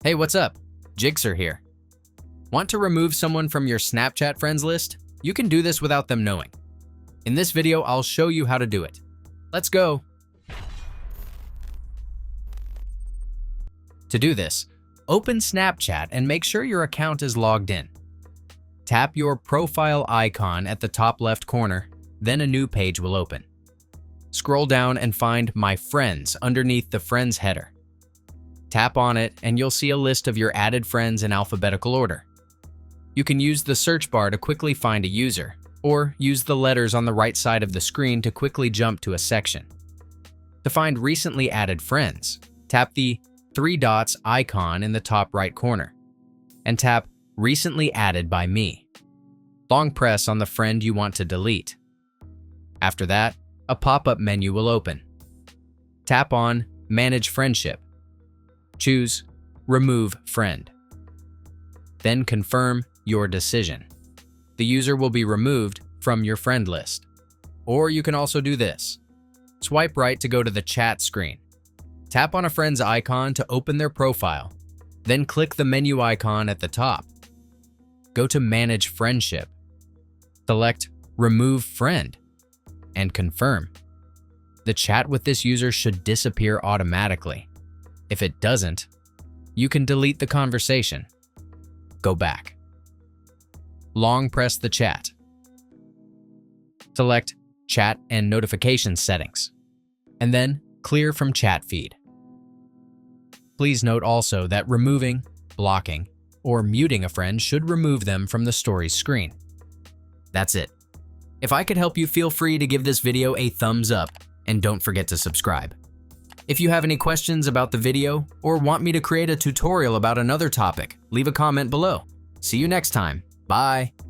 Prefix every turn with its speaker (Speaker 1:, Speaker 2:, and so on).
Speaker 1: Hey, what's up? Jigsaw here. Want to remove someone from your Snapchat friends list? You can do this without them knowing. In this video, I'll show you how to do it. Let's go. To do this, open Snapchat and make sure your account is logged in. Tap your profile icon at the top left corner, then a new page will open. Scroll down and find My Friends underneath the Friends header. Tap on it and you'll see a list of your added friends in alphabetical order. You can use the search bar to quickly find a user, or use the letters on the right side of the screen to quickly jump to a section. To find recently added friends, tap the three dots icon in the top right corner, and tap Recently Added by Me. Long press on the friend you want to delete. After that, a pop-up menu will open. Tap on Manage Friendship. Choose Remove Friend. Then confirm your decision. The user will be removed from your friend list. Or you can also do this. Swipe right to go to the chat screen. Tap on a friend's icon to open their profile. Then click the menu icon at the top. Go to Manage Friendship. Select Remove Friend and confirm. The chat with this user should disappear automatically. If it doesn't, you can delete the conversation. Go back. Long press the chat. Select Chat and Notification Settings, and then Clear from Chat Feed. Please note also that removing, blocking, or muting a friend should remove them from the stories screen. That's it. If I could help you, feel free to give this video a thumbs up, and don't forget to subscribe. If you have any questions about the video or want me to create a tutorial about another topic, leave a comment below. See you next time. Bye.